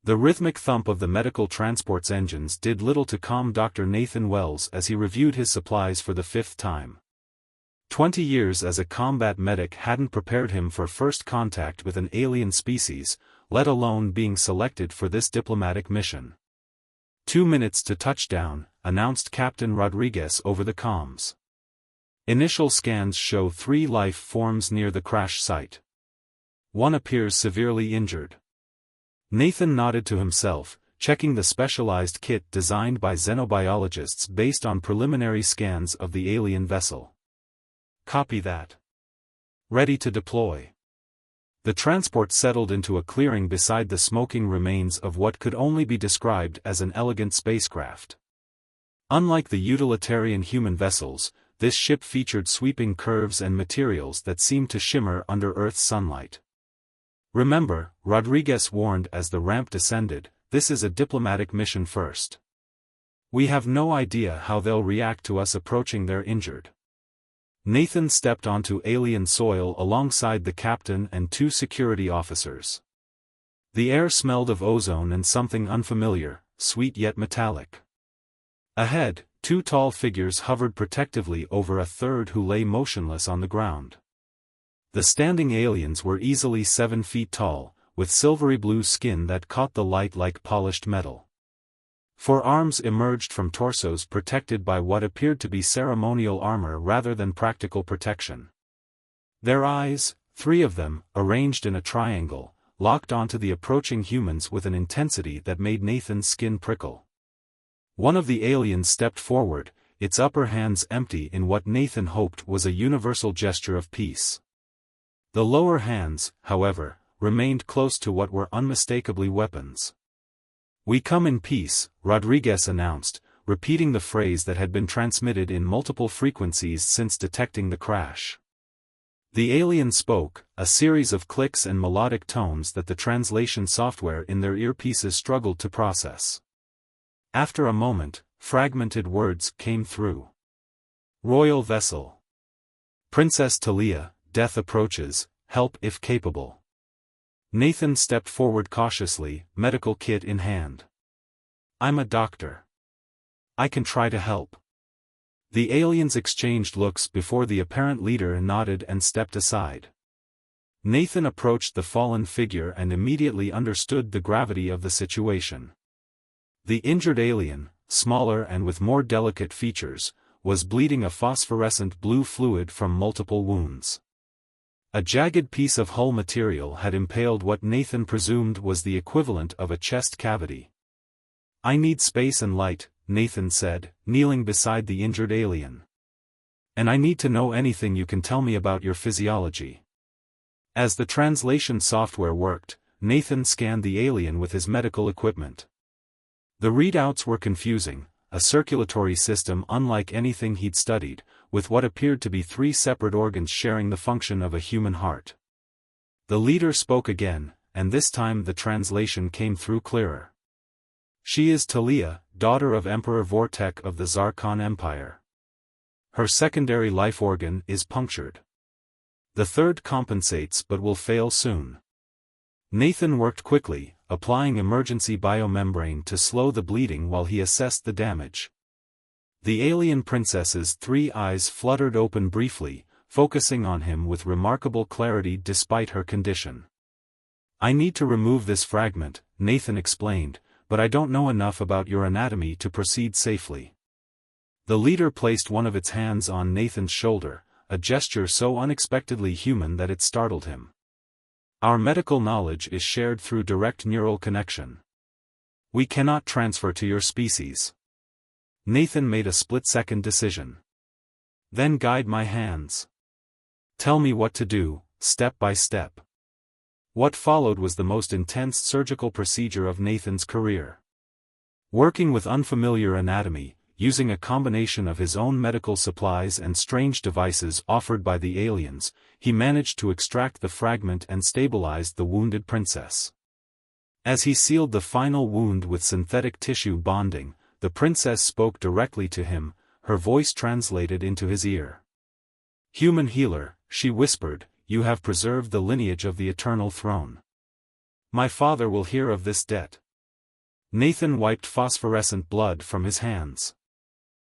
The rhythmic thump of the medical transport's engines did little to calm Dr. Nathan Wells as he reviewed his supplies for the 5th time. 20 years as a combat medic hadn't prepared him for first contact with an alien species, let alone being selected for this diplomatic mission. 2 minutes to touchdown, announced Captain Rodriguez over the comms. Initial scans show 3 life forms near the crash site. One appears severely injured. Nathan nodded to himself, checking the specialized kit designed by xenobiologists based on preliminary scans of the alien vessel. Copy that. Ready to deploy. The transport settled into a clearing beside the smoking remains of what could only be described as an elegant spacecraft. Unlike the utilitarian human vessels, this ship featured sweeping curves and materials that seemed to shimmer under Earth's sunlight. Remember, Rodriguez warned as the ramp descended, this is a diplomatic mission first. We have no idea how they'll react to us approaching their injured. Nathan stepped onto alien soil alongside the captain and 2 security officers. The air smelled of ozone and something unfamiliar, sweet yet metallic. Ahead, 2 tall figures hovered protectively over a third who lay motionless on the ground. The standing aliens were easily 7 feet tall, with silvery blue skin that caught the light like polished metal. Forearms emerged from torsos protected by what appeared to be ceremonial armor rather than practical protection. Their eyes, 3 of them, arranged in a triangle, locked onto the approaching humans with an intensity that made Nathan's skin prickle. One of the aliens stepped forward, its upper hands empty in what Nathan hoped was a universal gesture of peace. The lower hands, however, remained close to what were unmistakably weapons. "We come in peace," Rodriguez announced, repeating the phrase that had been transmitted in multiple frequencies since detecting the crash. The alien spoke, a series of clicks and melodic tones that the translation software in their earpieces struggled to process. After a moment, fragmented words came through. "Royal vessel. Princess Talia, death approaches, help if capable." Nathan stepped forward cautiously, medical kit in hand. "I'm a doctor. I can try to help." The aliens exchanged looks before the apparent leader nodded and stepped aside. Nathan approached the fallen figure and immediately understood the gravity of the situation. The injured alien, smaller and with more delicate features, was bleeding a phosphorescent blue fluid from multiple wounds. A jagged piece of hull material had impaled what Nathan presumed was the equivalent of a chest cavity. "I need space and light," Nathan said, kneeling beside the injured alien. "And I need to know anything you can tell me about your physiology." As the translation software worked, Nathan scanned the alien with his medical equipment. The readouts were confusing, a circulatory system unlike anything he'd studied, with what appeared to be 3 separate organs sharing the function of a human heart. The leader spoke again, and this time the translation came through clearer. "She is Talia, daughter of Emperor Vortek of the Zarkon Empire. Her secondary life organ is punctured. The third compensates but will fail soon." Nathan worked quickly, applying emergency biomembrane to slow the bleeding while he assessed the damage. The alien princess's 3 eyes fluttered open briefly, focusing on him with remarkable clarity despite her condition. "I need to remove this fragment," Nathan explained, "but I don't know enough about your anatomy to proceed safely." The leader placed one of its hands on Nathan's shoulder, a gesture so unexpectedly human that it startled him. "Our medical knowledge is shared through direct neural connection. We cannot transfer to your species." Nathan made a split-second decision. "Then guide my hands. Tell me what to do, step by step." What followed was the most intense surgical procedure of Nathan's career. Working with unfamiliar anatomy, using a combination of his own medical supplies and strange devices offered by the aliens, he managed to extract the fragment and stabilized the wounded princess. As he sealed the final wound with synthetic tissue bonding, the princess spoke directly to him, her voice translated into his ear. "Human healer," she whispered, "you have preserved the lineage of the eternal throne. My father will hear of this debt." Nathan wiped phosphorescent blood from his hands.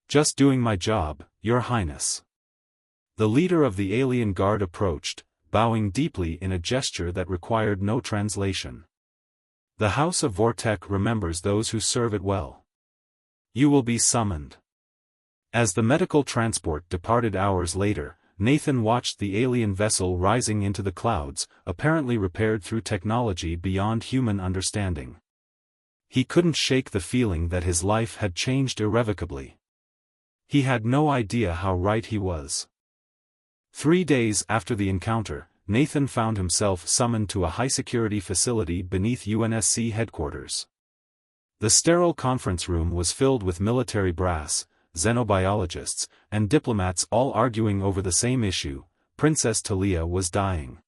"Just doing my job, Your Highness." The leader of the alien guard approached, bowing deeply in a gesture that required no translation. "The House of Vortek remembers those who serve it well. You will be summoned." As the medical transport departed hours later, Nathan watched the alien vessel rising into the clouds, apparently repaired through technology beyond human understanding. He couldn't shake the feeling that his life had changed irrevocably. He had no idea how right he was. 3 days after the encounter, Nathan found himself summoned to a high-security facility beneath UNSC headquarters. The sterile conference room was filled with military brass, xenobiologists, and diplomats all arguing over the same issue: Princess Talia was dying.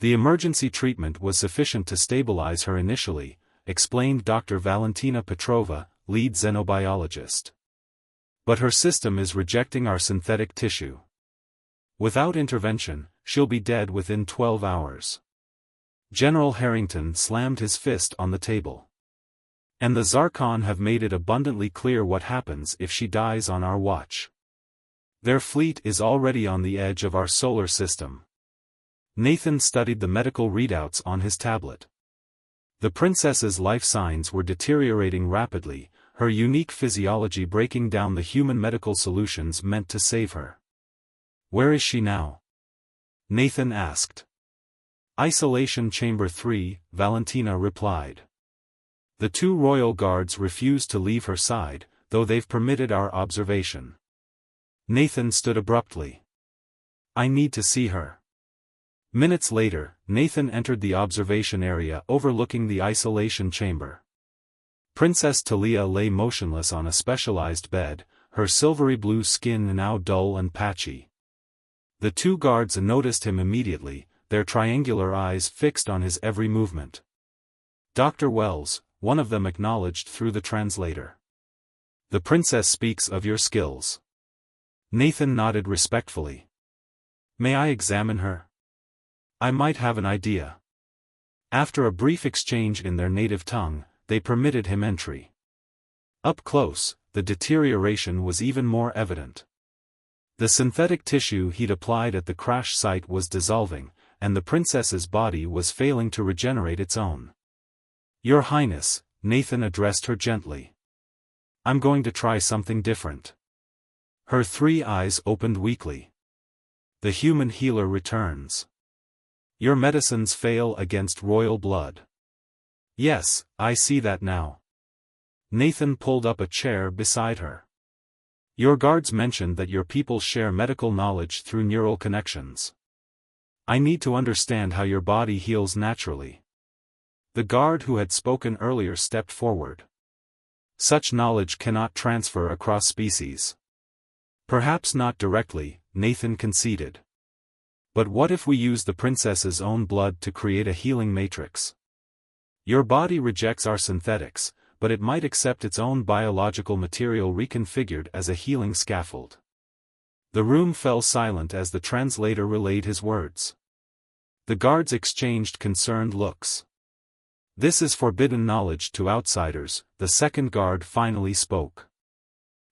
The emergency treatment was sufficient to stabilize her initially, explained Dr. Valentina Petrova, lead xenobiologist. But her system is rejecting our synthetic tissue. Without intervention, she'll be dead within 12 hours. General Harrington slammed his fist on the table. And the Zarkon have made it abundantly clear what happens if she dies on our watch. Their fleet is already on the edge of our solar system. Nathan studied the medical readouts on his tablet. The princess's life signs were deteriorating rapidly, her unique physiology breaking down the human medical solutions meant to save her. "Where is she now?" Nathan asked. "Isolation Chamber 3, Valentina replied. "The 2 royal guards refuse to leave her side, though they've permitted our observation." Nathan stood abruptly. "I need to see her." Minutes later, Nathan entered the observation area overlooking the isolation chamber. Princess Talia lay motionless on a specialized bed, her silvery blue skin now dull and patchy. The 2 guards noticed him immediately, their triangular eyes fixed on his every movement. "Dr. Wells," one of them acknowledged through the translator. "The princess speaks of your skills." Nathan nodded respectfully. "May I examine her? I might have an idea." After a brief exchange in their native tongue, they permitted him entry. Up close, the deterioration was even more evident. The synthetic tissue he'd applied at the crash site was dissolving, and the princess's body was failing to regenerate its own. "Your Highness," Nathan addressed her gently. "I'm going to try something different." Her 3 eyes opened weakly. "The human healer returns. Your medicines fail against royal blood." "Yes, I see that now." Nathan pulled up a chair beside her. "Your guards mentioned that your people share medical knowledge through neural connections. I need to understand how your body heals naturally." The guard who had spoken earlier stepped forward. "Such knowledge cannot transfer across species." "Perhaps not directly," Nathan conceded. "But what if we use the princess's own blood to create a healing matrix? Your body rejects our synthetics, but it might accept its own biological material reconfigured as a healing scaffold." The room fell silent as the translator relayed his words. The guards exchanged concerned looks. "This is forbidden knowledge to outsiders," the second guard finally spoke.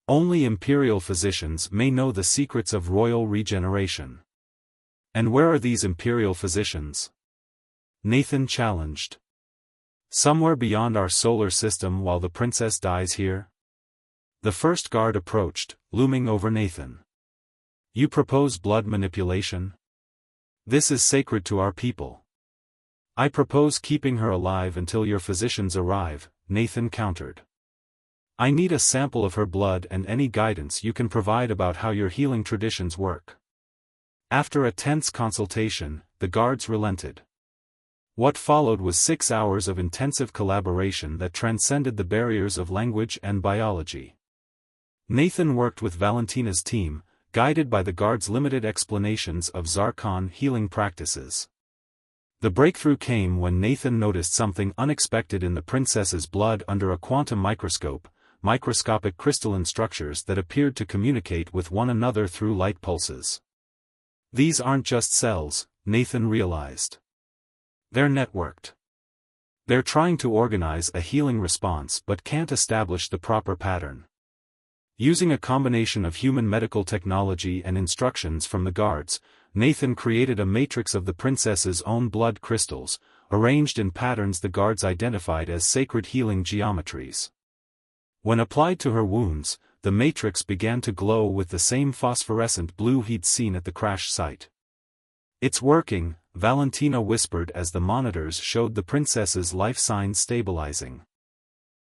"Only imperial physicians may know the secrets of royal regeneration." "And where are these imperial physicians?" Nathan challenged. "Somewhere beyond our solar system while the princess dies here." The first guard approached, looming over Nathan. "You propose blood manipulation? This is sacred to our people." "I propose keeping her alive until your physicians arrive," Nathan countered. "I need a sample of her blood and any guidance you can provide about how your healing traditions work." After a tense consultation, the guards relented. What followed was 6 hours of intensive collaboration that transcended the barriers of language and biology. Nathan worked with Valentina's team, guided by the guards' limited explanations of Zarkon healing practices. The breakthrough came when Nathan noticed something unexpected in the princess's blood under a quantum microscope, microscopic crystalline structures that appeared to communicate with one another through light pulses. "These aren't just cells," Nathan realized. "They're networked. They're trying to organize a healing response but can't establish the proper pattern. Using a combination of human medical technology and instructions from the guards, Nathan created a matrix of the princess's own blood crystals, arranged in patterns the guards identified as sacred healing geometries. When applied to her wounds, the matrix began to glow with the same phosphorescent blue he'd seen at the crash site. "It's working," Valentina whispered as the monitors showed the princess's life signs stabilizing.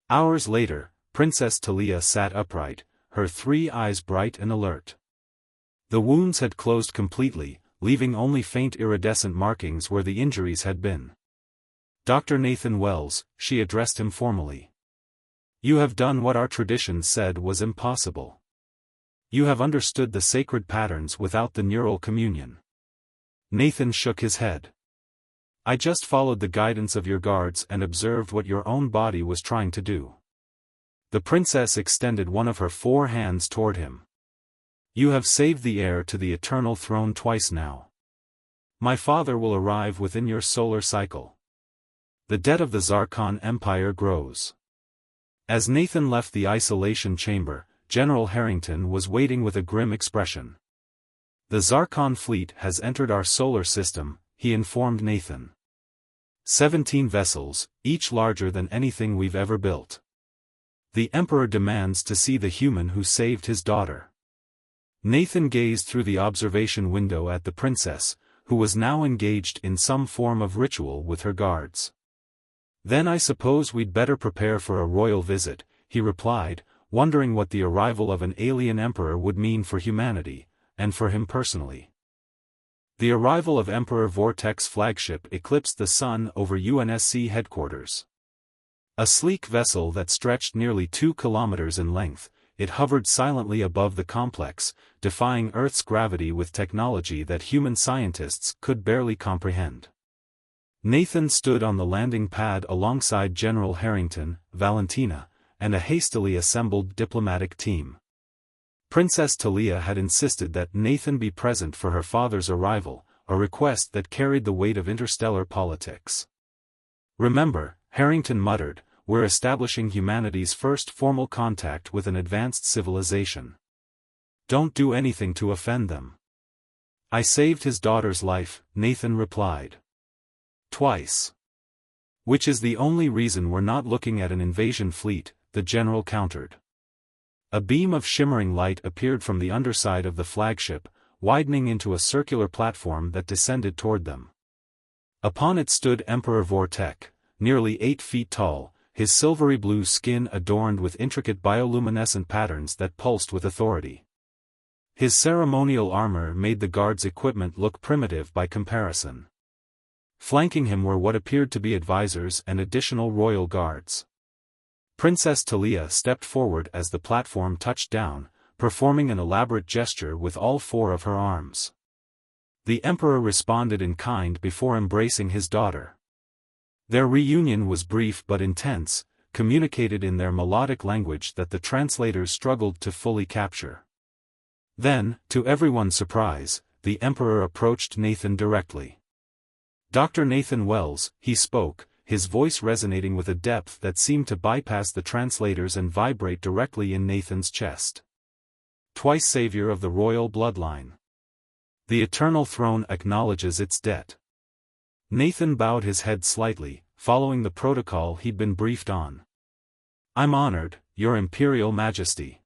Hours later, Princess Talia sat upright, her 3 eyes bright and alert. The wounds had closed completely, leaving only faint iridescent markings where the injuries had been. "Dr. Nathan Wells," she addressed him formally. "You have done what our tradition said was impossible. You have understood the sacred patterns without the neural communion." Nathan shook his head. "I just followed the guidance of your guards and observed what your own body was trying to do." The princess extended one of her 4 hands toward him. "You have saved the heir to the eternal throne twice now. My father will arrive within your solar cycle. The debt of the Zarkon Empire grows." As Nathan left the isolation chamber, General Harrington was waiting with a grim expression. "The Zarkon fleet has entered our solar system," he informed Nathan. 17 vessels, each larger than anything we've ever built. The Emperor demands to see the human who saved his daughter." Nathan gazed through the observation window at the princess, who was now engaged in some form of ritual with her guards. "Then I suppose we'd better prepare for a royal visit," he replied, wondering what the arrival of an alien emperor would mean for humanity, and for him personally. The arrival of Emperor Vortex's flagship eclipsed the sun over UNSC headquarters. A sleek vessel that stretched nearly 2 kilometers in length, it hovered silently above the complex, defying Earth's gravity with technology that human scientists could barely comprehend. Nathan stood on the landing pad alongside General Harrington, Valentina, and a hastily assembled diplomatic team. Princess Talia had insisted that Nathan be present for her father's arrival, a request that carried the weight of interstellar politics. "Remember," Harrington muttered, "we're establishing humanity's first formal contact with an advanced civilization. Don't do anything to offend them." "I saved his daughter's life," Nathan replied. "Twice. Which is the only reason we're not looking at an invasion fleet," the general countered. A beam of shimmering light appeared from the underside of the flagship, widening into a circular platform that descended toward them. Upon it stood Emperor Vortex, nearly 8 feet tall, his silvery blue skin adorned with intricate bioluminescent patterns that pulsed with authority. His ceremonial armor made the guards' equipment look primitive by comparison. Flanking him were what appeared to be advisors and additional royal guards. Princess Talia stepped forward as the platform touched down, performing an elaborate gesture with all 4 of her arms. The Emperor responded in kind before embracing his daughter. Their reunion was brief but intense, communicated in their melodic language that the translators struggled to fully capture. Then, to everyone's surprise, the Emperor approached Nathan directly. "Dr. Nathan Wells," he spoke, his voice resonating with a depth that seemed to bypass the translators and vibrate directly in Nathan's chest. "Twice savior of the royal bloodline. The eternal throne acknowledges its debt." Nathan bowed his head slightly, following the protocol he'd been briefed on. "I'm honored, Your Imperial Majesty.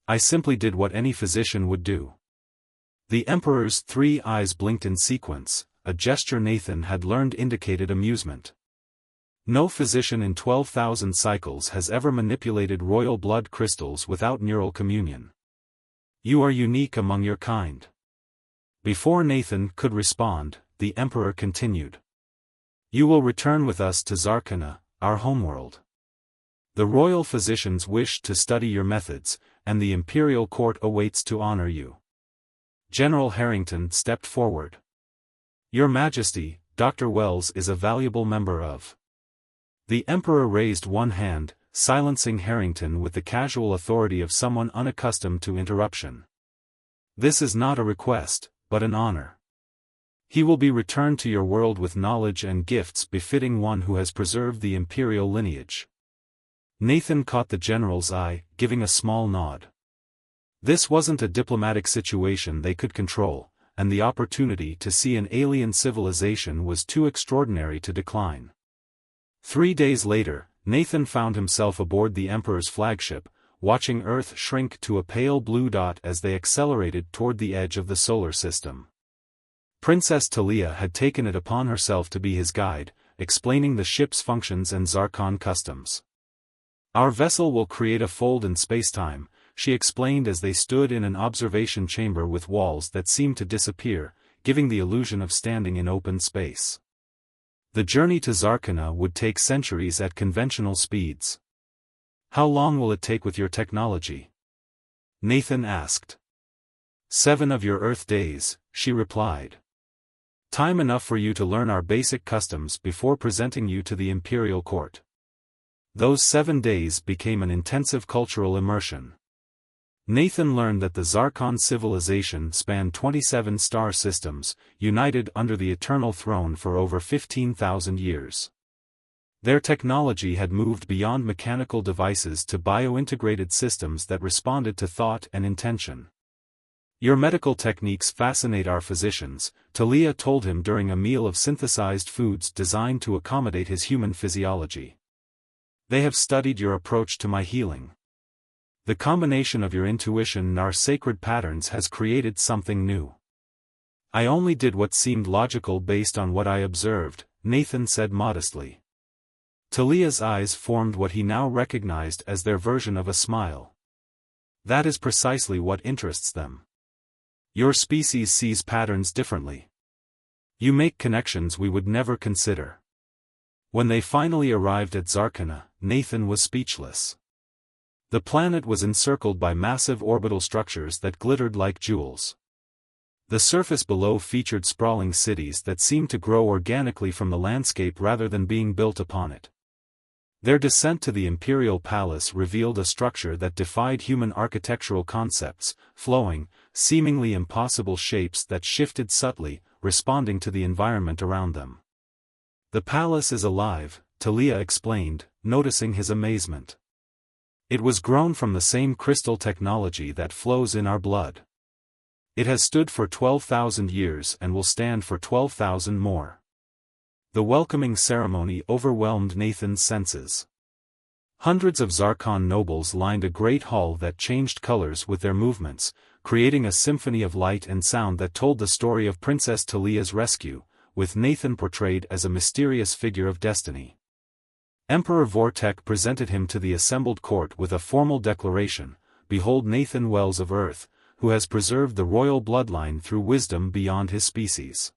I simply did what any physician would do." The Emperor's 3 eyes blinked in sequence, a gesture Nathan had learned indicated amusement. No physician in 12,000 cycles has ever manipulated royal blood crystals without neural communion. "You are unique among your kind." Before Nathan could respond, the Emperor continued. "You will return with us to Zarkana, our homeworld. The royal physicians wish to study your methods, and the imperial court awaits to honor you." General Harrington stepped forward. "Your Majesty, Dr. Wells is a valuable member of." The Emperor raised one hand, silencing Harrington with the casual authority of someone unaccustomed to interruption. "This is not a request, but an honor. He will be returned to your world with knowledge and gifts befitting one who has preserved the imperial lineage. Nathan caught the general's eye, giving a small nod. This wasn't a diplomatic situation they could control, and the opportunity to see an alien civilization was too extraordinary to decline. 3 days later, Nathan found himself aboard the Emperor's flagship, watching Earth shrink to a pale blue dot as they accelerated toward the edge of the solar system. Princess Talia had taken it upon herself to be his guide, explaining the ship's functions and Zarkon customs. "Our vessel will create a fold in spacetime," she explained as they stood in an observation chamber with walls that seemed to disappear, giving the illusion of standing in open space. The journey to Zarkana would take centuries at conventional speeds. "How long will it take with your technology?" Nathan asked. 7 of your Earth days, she replied. "Time enough for you to learn our basic customs before presenting you to the imperial court." Those 7 days became an intensive cultural immersion. Nathan learned that the Zarkon civilization spanned 27 star systems, united under the Eternal Throne for over 15,000 years. Their technology had moved beyond mechanical devices to bio-integrated systems that responded to thought and intention. "Your medical techniques fascinate our physicians," Talia told him during a meal of synthesized foods designed to accommodate his human physiology. "They have studied your approach to my healing. The combination of your intuition and our sacred patterns has created something new." "I only did what seemed logical based on what I observed," Nathan said modestly. Talia's eyes formed what he now recognized as their version of a smile. "That is precisely what interests them. Your species sees patterns differently. You make connections we would never consider." When they finally arrived at Zarkana, Nathan was speechless. The planet was encircled by massive orbital structures that glittered like jewels. The surface below featured sprawling cities that seemed to grow organically from the landscape rather than being built upon it. Their descent to the imperial palace revealed a structure that defied human architectural concepts, flowing, seemingly impossible shapes that shifted subtly, responding to the environment around them. "The palace is alive," Talia explained, noticing his amazement. "It was grown from the same crystal technology that flows in our blood. It has stood for 12,000 years and will stand for 12,000 more." The welcoming ceremony overwhelmed Nathan's senses. Hundreds of Zarkon nobles lined a great hall that changed colors with their movements, creating a symphony of light and sound that told the story of Princess Talia's rescue, with Nathan portrayed as a mysterious figure of destiny. Emperor Vortek presented him to the assembled court with a formal declaration, "Behold Nathan Wells of Earth, who has preserved the royal bloodline through wisdom beyond his species.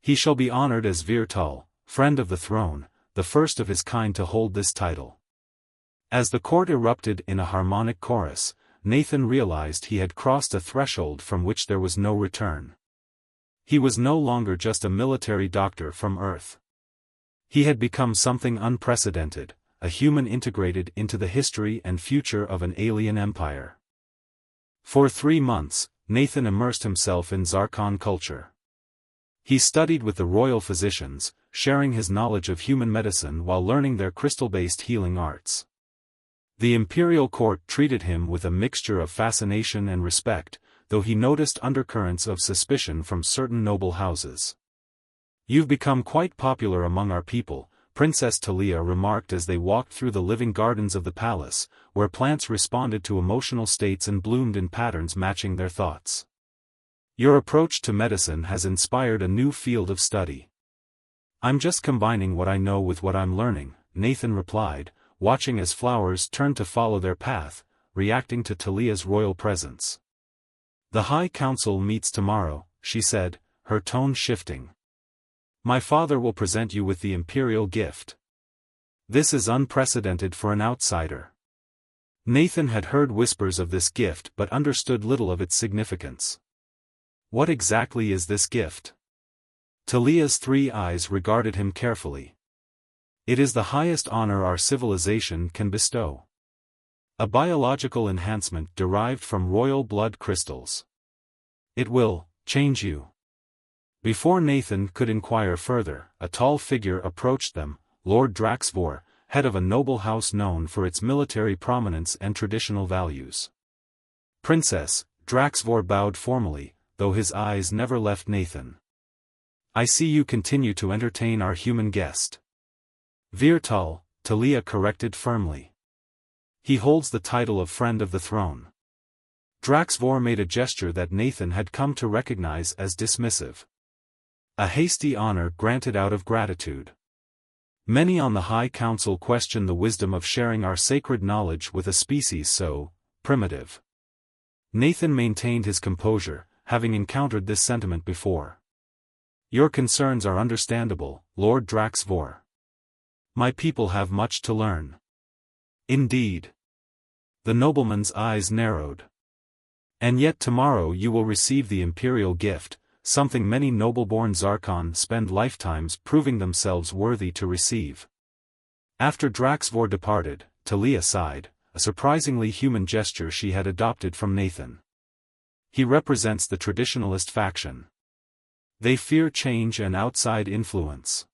He shall be honored as Virtal, friend of the throne, the first of his kind to hold this title." As the court erupted in a harmonic chorus, Nathan realized he had crossed a threshold from which there was no return. He was no longer just a military doctor from Earth. He had become something unprecedented, a human integrated into the history and future of an alien empire. For 3 months, Nathan immersed himself in Zarkon culture. He studied with the royal physicians, sharing his knowledge of human medicine while learning their crystal-based healing arts. The imperial court treated him with a mixture of fascination and respect, though he noticed undercurrents of suspicion from certain noble houses. "You've become quite popular among our people," Princess Talia remarked as they walked through the living gardens of the palace, where plants responded to emotional states and bloomed in patterns matching their thoughts. "Your approach to medicine has inspired a new field of study." "I'm just combining what I know with what I'm learning," Nathan replied, watching as flowers turned to follow their path, reacting to Talia's royal presence. "The High Council meets tomorrow," she said, her tone shifting. "My father will present you with the imperial gift. This is unprecedented for an outsider." Nathan had heard whispers of this gift but understood little of its significance. "What exactly is this gift?" Talia's 3 eyes regarded him carefully. "It is the highest honor our civilization can bestow. A biological enhancement derived from royal blood crystals. It will change you. Before Nathan could inquire further, a tall figure approached them, Lord Draxvor, head of a noble house known for its military prominence and traditional values. Princess, Draxvor bowed formally, though his eyes never left Nathan. I see you continue to entertain our human guest. Virtal, Talia corrected firmly. He holds the title of Friend of the Throne. Draxvor made a gesture that Nathan had come to recognize as dismissive. A hasty honor granted out of gratitude. Many on the High Council question the wisdom of sharing our sacred knowledge with a species so primitive. Nathan maintained his composure, having encountered this sentiment before. Your concerns are understandable, Lord Draxvor. My people have much to learn. Indeed. The nobleman's eyes narrowed. And yet tomorrow you will receive the imperial gift, something many noble-born Zarkon spend lifetimes proving themselves worthy to receive. After Draxvor departed, Talia sighed, a surprisingly human gesture she had adopted from Nathan. He represents the traditionalist faction. They fear change and outside influence.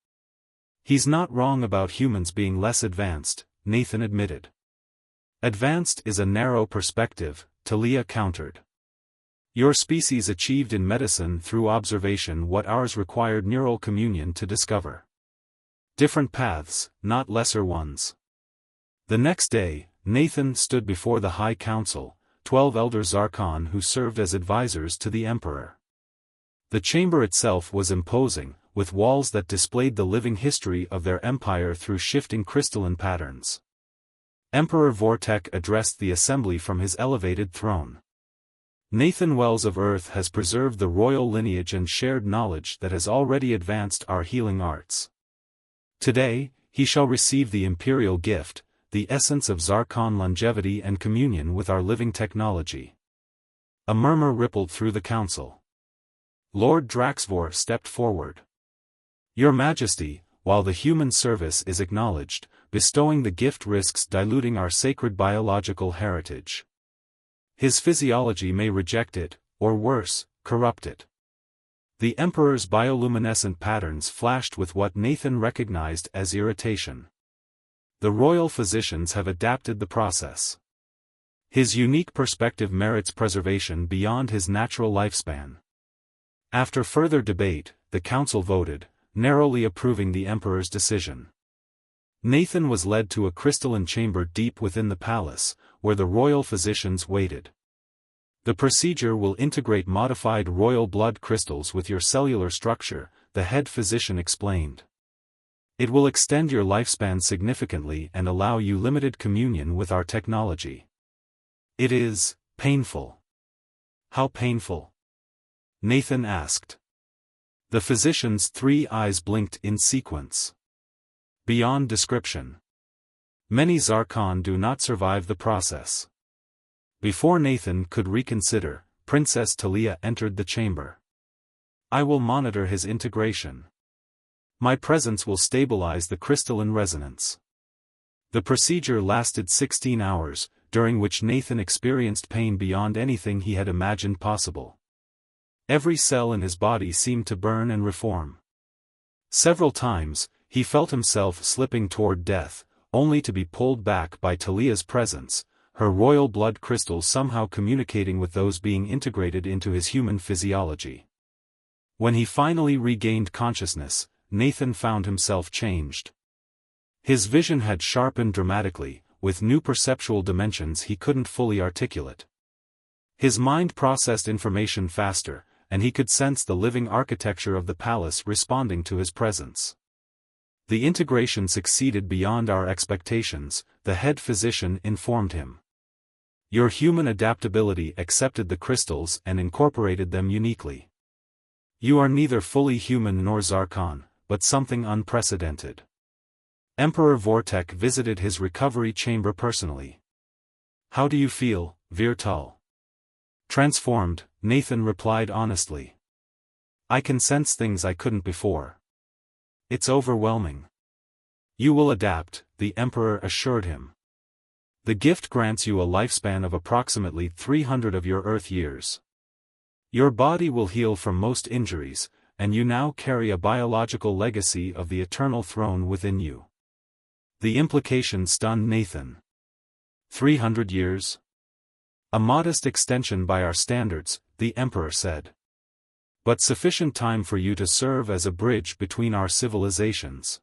He's not wrong about humans being less advanced, Nathan admitted. Advanced is a narrow perspective, Talia countered. Your species achieved in medicine through observation what ours required neural communion to discover. Different paths, not lesser ones. The next day, Nathan stood before the High Council, 12 elder Zarkon who served as advisors to the Emperor. The chamber itself was imposing, with walls that displayed the living history of their empire through shifting crystalline patterns. Emperor Vortek addressed the assembly from his elevated throne. Nathan Wells of Earth has preserved the royal lineage and shared knowledge that has already advanced our healing arts. Today, he shall receive the imperial gift, the essence of Zarkon longevity and communion with our living technology. A murmur rippled through the council. Lord Draxvor stepped forward. Your Majesty, while the human service is acknowledged, bestowing the gift risks diluting our sacred biological heritage. His physiology may reject it, or worse, corrupt it. The Emperor's bioluminescent patterns flashed with what Nathan recognized as irritation. The royal physicians have adapted the process. His unique perspective merits preservation beyond his natural lifespan. After further debate, the council voted, narrowly approving the Emperor's decision. Nathan was led to a crystalline chamber deep within the palace, where the royal physicians waited. The procedure will integrate modified royal blood crystals with your cellular structure, the head physician explained. It will extend your lifespan significantly and allow you limited communion with our technology. It is painful. How painful? Nathan asked. The physician's 3 eyes blinked in sequence. Beyond description. Many Zarkon do not survive the process. Before Nathan could reconsider, Princess Talia entered the chamber. I will monitor his integration. My presence will stabilize the crystalline resonance. The procedure lasted 16 hours, during which Nathan experienced pain beyond anything he had imagined possible. Every cell in his body seemed to burn and reform. Several times, he felt himself slipping toward death, only to be pulled back by Talia's presence, her royal blood crystals somehow communicating with those being integrated into his human physiology. When he finally regained consciousness, Nathan found himself changed. His vision had sharpened dramatically, with new perceptual dimensions he couldn't fully articulate. His mind processed information faster, and he could sense the living architecture of the palace responding to his presence. The integration succeeded beyond our expectations, the head physician informed him. Your human adaptability accepted the crystals and incorporated them uniquely. You are neither fully human nor Zarkon, but something unprecedented. Emperor Vortek visited his recovery chamber personally. How do you feel, Virtal? Transformed, Nathan replied honestly. I can sense things I couldn't before. It's overwhelming. You will adapt, the Emperor assured him. The gift grants you a lifespan of approximately 300 of your Earth years. Your body will heal from most injuries, and you now carry a biological legacy of the eternal throne within you. The implication stunned Nathan. 300 years? A modest extension by our standards, the Emperor said. But sufficient time for you to serve as a bridge between our civilizations.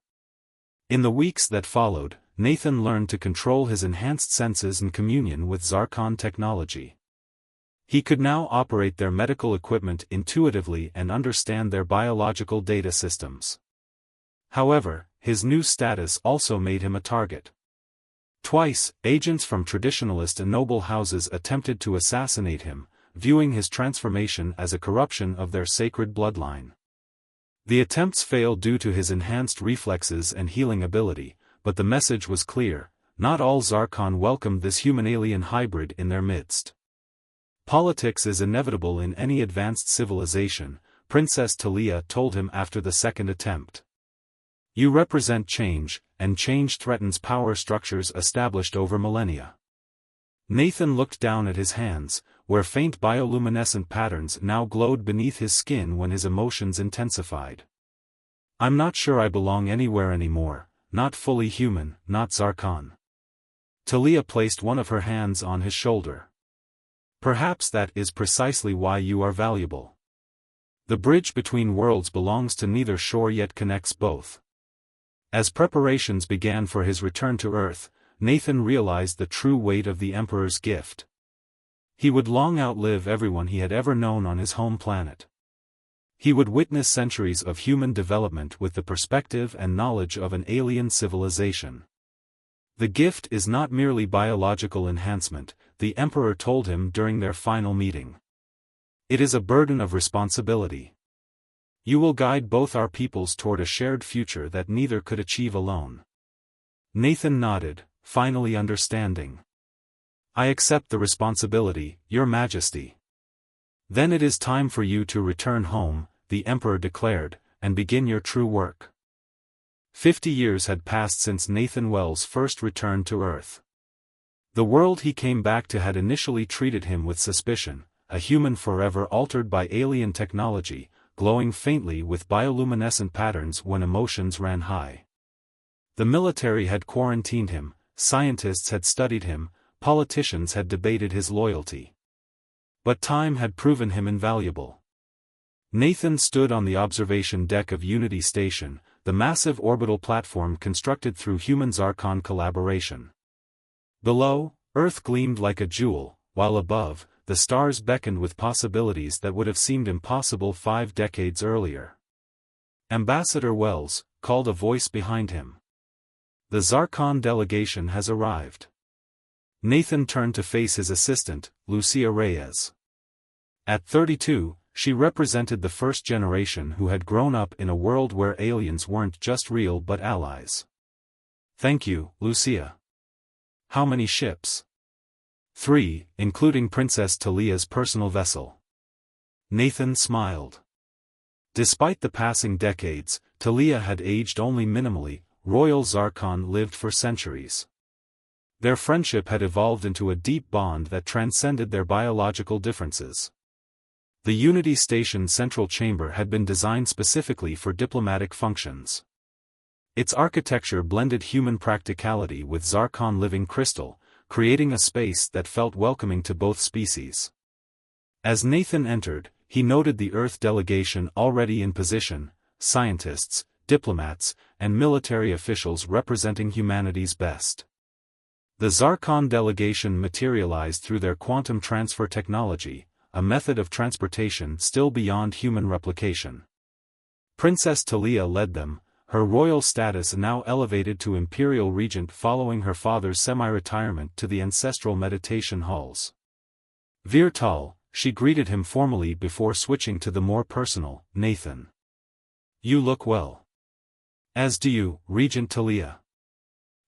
In the weeks that followed, Nathan learned to control his enhanced senses in communion with Zarkon technology. He could now operate their medical equipment intuitively and understand their biological data systems. However, his new status also made him a target. Twice, agents from traditionalist and noble houses attempted to assassinate him, viewing his transformation as a corruption of their sacred bloodline. The attempts failed due to his enhanced reflexes and healing ability, but the message was clear: not all Zarkon welcomed this human-alien hybrid in their midst. Politics is inevitable in any advanced civilization, Princess Talia told him after the second attempt. You represent change, and change threatens power structures established over millennia. Nathan looked down at his hands, where faint bioluminescent patterns now glowed beneath his skin when his emotions intensified. I'm not sure I belong anywhere anymore, not fully human, not Zarkon. Talia placed one of her hands on his shoulder. Perhaps that is precisely why you are valuable. The bridge between worlds belongs to neither shore yet connects both. As preparations began for his return to Earth, Nathan realized the true weight of the Emperor's gift. He would long outlive everyone he had ever known on his home planet. He would witness centuries of human development with the perspective and knowledge of an alien civilization. The gift is not merely biological enhancement, the Emperor told him during their final meeting. It is a burden of responsibility. You will guide both our peoples toward a shared future that neither could achieve alone. Nathan nodded, finally understanding. I accept the responsibility, Your Majesty. Then it is time for you to return home, the Emperor declared, and begin your true work. 50 years had passed since Nathan Wells first returned to Earth. The world he came back to had initially treated him with suspicion, a human forever altered by alien technology, glowing faintly with bioluminescent patterns when emotions ran high. The military had quarantined him, scientists had studied him, politicians had debated his loyalty. But time had proven him invaluable. Nathan stood on the observation deck of Unity Station, the massive orbital platform constructed through human-Zarkon collaboration. Below, Earth gleamed like a jewel, while above, the stars beckoned with possibilities that would have seemed impossible 5 decades earlier. Ambassador Wells, called a voice behind him. The Zarkon delegation has arrived. Nathan turned to face his assistant, Lucia Reyes. At 32, she represented the first generation who had grown up in a world where aliens weren't just real but allies. Thank you, Lucia. How many ships? 3, including Princess Talia's personal vessel. Nathan smiled. Despite the passing decades, Talia had aged only minimally. Royal Zarkon lived for centuries. Their friendship had evolved into a deep bond that transcended their biological differences. The Unity Station central chamber had been designed specifically for diplomatic functions. Its architecture blended human practicality with Zarkon living crystal, creating a space that felt welcoming to both species. As Nathan entered, he noted the Earth delegation already in position, scientists, diplomats, and military officials representing humanity's best. The Zarkon delegation materialized through their quantum transfer technology, a method of transportation still beyond human replication. Princess Talia led them, her royal status now elevated to imperial regent following her father's semi-retirement to the ancestral meditation halls. Virtal, she greeted him formally before switching to the more personal, Nathan. You look well. As do you, Regent Talia.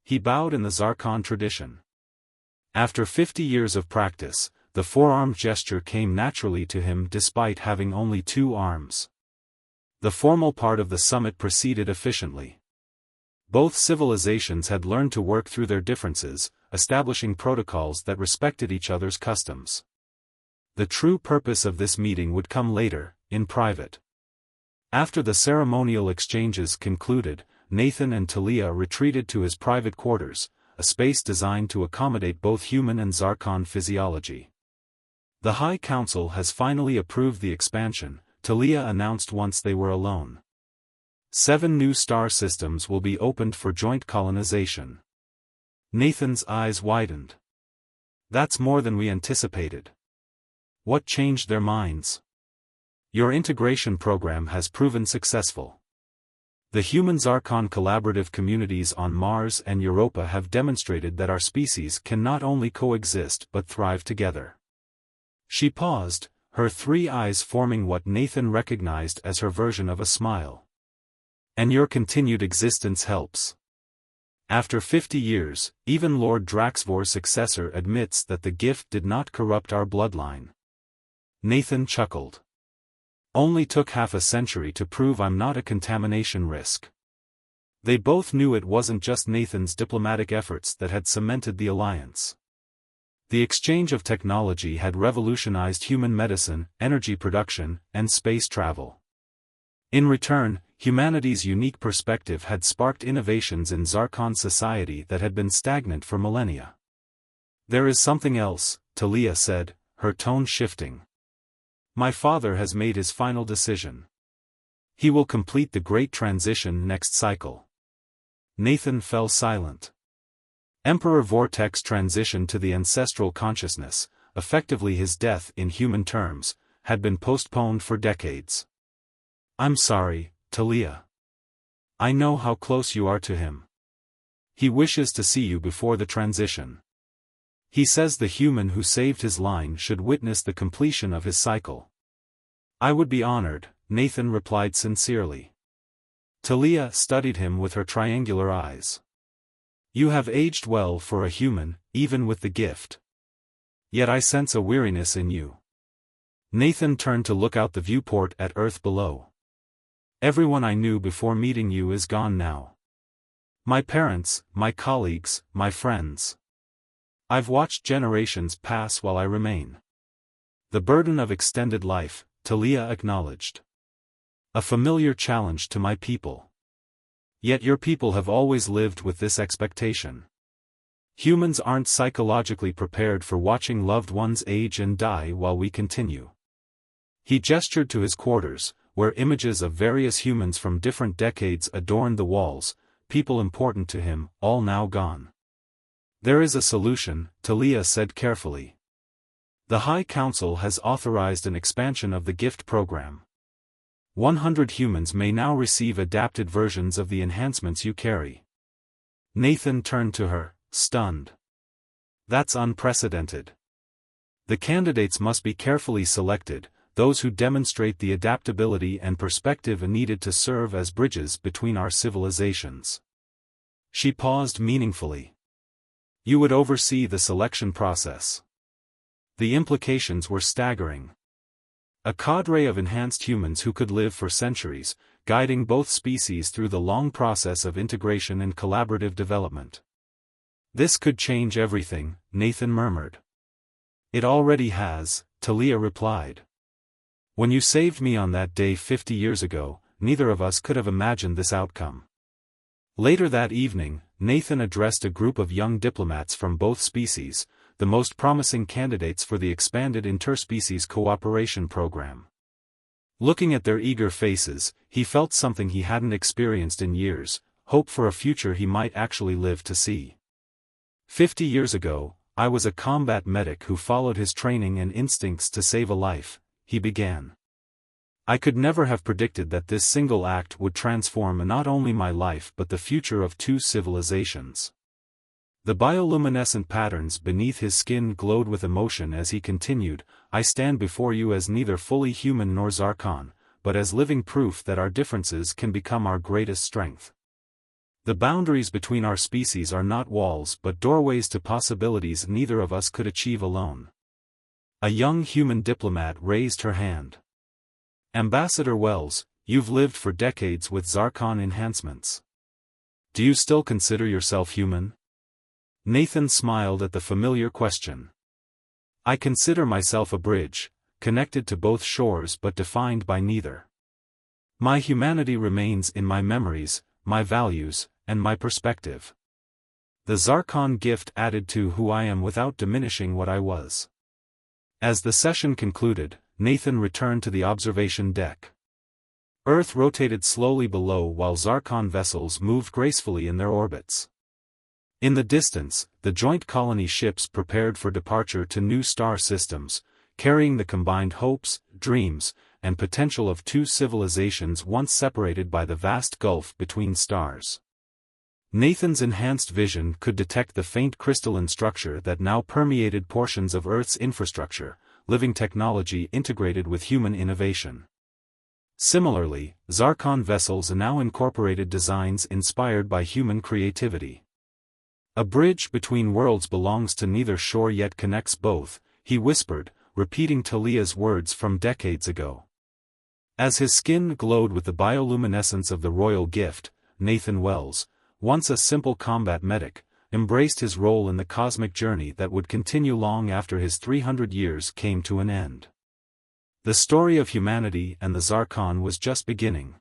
He bowed in the Zarkon tradition. After 50 years of practice, the forearm gesture came naturally to him despite having only 2 arms. The formal part of the summit proceeded efficiently. Both civilizations had learned to work through their differences, establishing protocols that respected each other's customs. The true purpose of this meeting would come later, in private. After the ceremonial exchanges concluded, Nathan and Talia retreated to his private quarters, a space designed to accommodate both human and Zarkon physiology. The High Council has finally approved the expansion, Talia announced once they were alone. 7 new star systems will be opened for joint colonization. Nathan's eyes widened. That's more than we anticipated. What changed their minds? Your integration program has proven successful. The human-Zarkon collaborative communities on Mars and Europa have demonstrated that our species can not only coexist but thrive together. She paused, her 3 eyes forming what Nathan recognized as her version of a smile. And your continued existence helps. After 50 years, even Lord Draxvor's successor admits that the gift did not corrupt our bloodline. Nathan chuckled. Only took half a century to prove I'm not a contamination risk. They both knew it wasn't just Nathan's diplomatic efforts that had cemented the alliance. The exchange of technology had revolutionized human medicine, energy production, and space travel. In return, humanity's unique perspective had sparked innovations in Zarkon society that had been stagnant for millennia. There is something else, Talia said, her tone shifting. My father has made his final decision. He will complete the Great Transition next cycle. Nathan fell silent. Emperor Vortex transition to the ancestral consciousness, effectively his death in human terms, had been postponed for decades. I'm sorry, Talia. I know how close you are to him. He wishes to see you before the transition. He says the human who saved his line should witness the completion of his cycle. I would be honored, Nathan replied sincerely. Talia studied him with her triangular eyes. You have aged well for a human, even with the gift. Yet I sense a weariness in you. Nathan turned to look out the viewport at Earth below. Everyone I knew before meeting you is gone now. My parents, my colleagues, my friends. I've watched generations pass while I remain. The burden of extended life, Talia acknowledged. A familiar challenge to my people. Yet your people have always lived with this expectation. Humans aren't psychologically prepared for watching loved ones age and die while we continue. He gestured to his quarters, where images of various humans from different decades adorned the walls, people important to him, all now gone. There is a solution, Talia said carefully. The High Council has authorized an expansion of the gift program. 100 humans may now receive adapted versions of the enhancements you carry. Nathan turned to her, stunned. That's unprecedented. The candidates must be carefully selected, those who demonstrate the adaptability and perspective needed to serve as bridges between our civilizations. She paused meaningfully. You would oversee the selection process. The implications were staggering. A cadre of enhanced humans who could live for centuries, guiding both species through the long process of integration and collaborative development. This could change everything, Nathan murmured. It already has, Talia replied. When you saved me on that day 50 years ago, neither of us could have imagined this outcome. Later that evening, Nathan addressed a group of young diplomats from both species, the most promising candidates for the expanded interspecies cooperation program. Looking at their eager faces, he felt something he hadn't experienced in years, hope for a future he might actually live to see. 50 years ago, I was a combat medic who followed his training and instincts to save a life, he began. I could never have predicted that this single act would transform not only my life but the future of 2 civilizations. The bioluminescent patterns beneath his skin glowed with emotion as he continued, I stand before you as neither fully human nor Zarkon, but as living proof that our differences can become our greatest strength. The boundaries between our species are not walls but doorways to possibilities neither of us could achieve alone. A young human diplomat raised her hand. Ambassador Wells, you've lived for decades with Zarkon enhancements. Do you still consider yourself human? Nathan smiled at the familiar question. I consider myself a bridge, connected to both shores but defined by neither. My humanity remains in my memories, my values, and my perspective. The Zarkon gift added to who I am without diminishing what I was. As the session concluded, Nathan returned to the observation deck. Earth rotated slowly below while Zarkon vessels moved gracefully in their orbits. In the distance, the joint colony ships prepared for departure to new star systems, carrying the combined hopes, dreams, and potential of two civilizations once separated by the vast gulf between stars. Nathan's enhanced vision could detect the faint crystalline structure that now permeated portions of Earth's infrastructure, living technology integrated with human innovation. Similarly, Zarkon vessels now incorporated designs inspired by human creativity. A bridge between worlds belongs to neither shore yet connects both, he whispered, repeating Talia's words from decades ago. As his skin glowed with the bioluminescence of the royal gift, Nathan Wells, once a simple combat medic, embraced his role in the cosmic journey that would continue long after his 300 years came to an end. The story of humanity and the Zarkon was just beginning.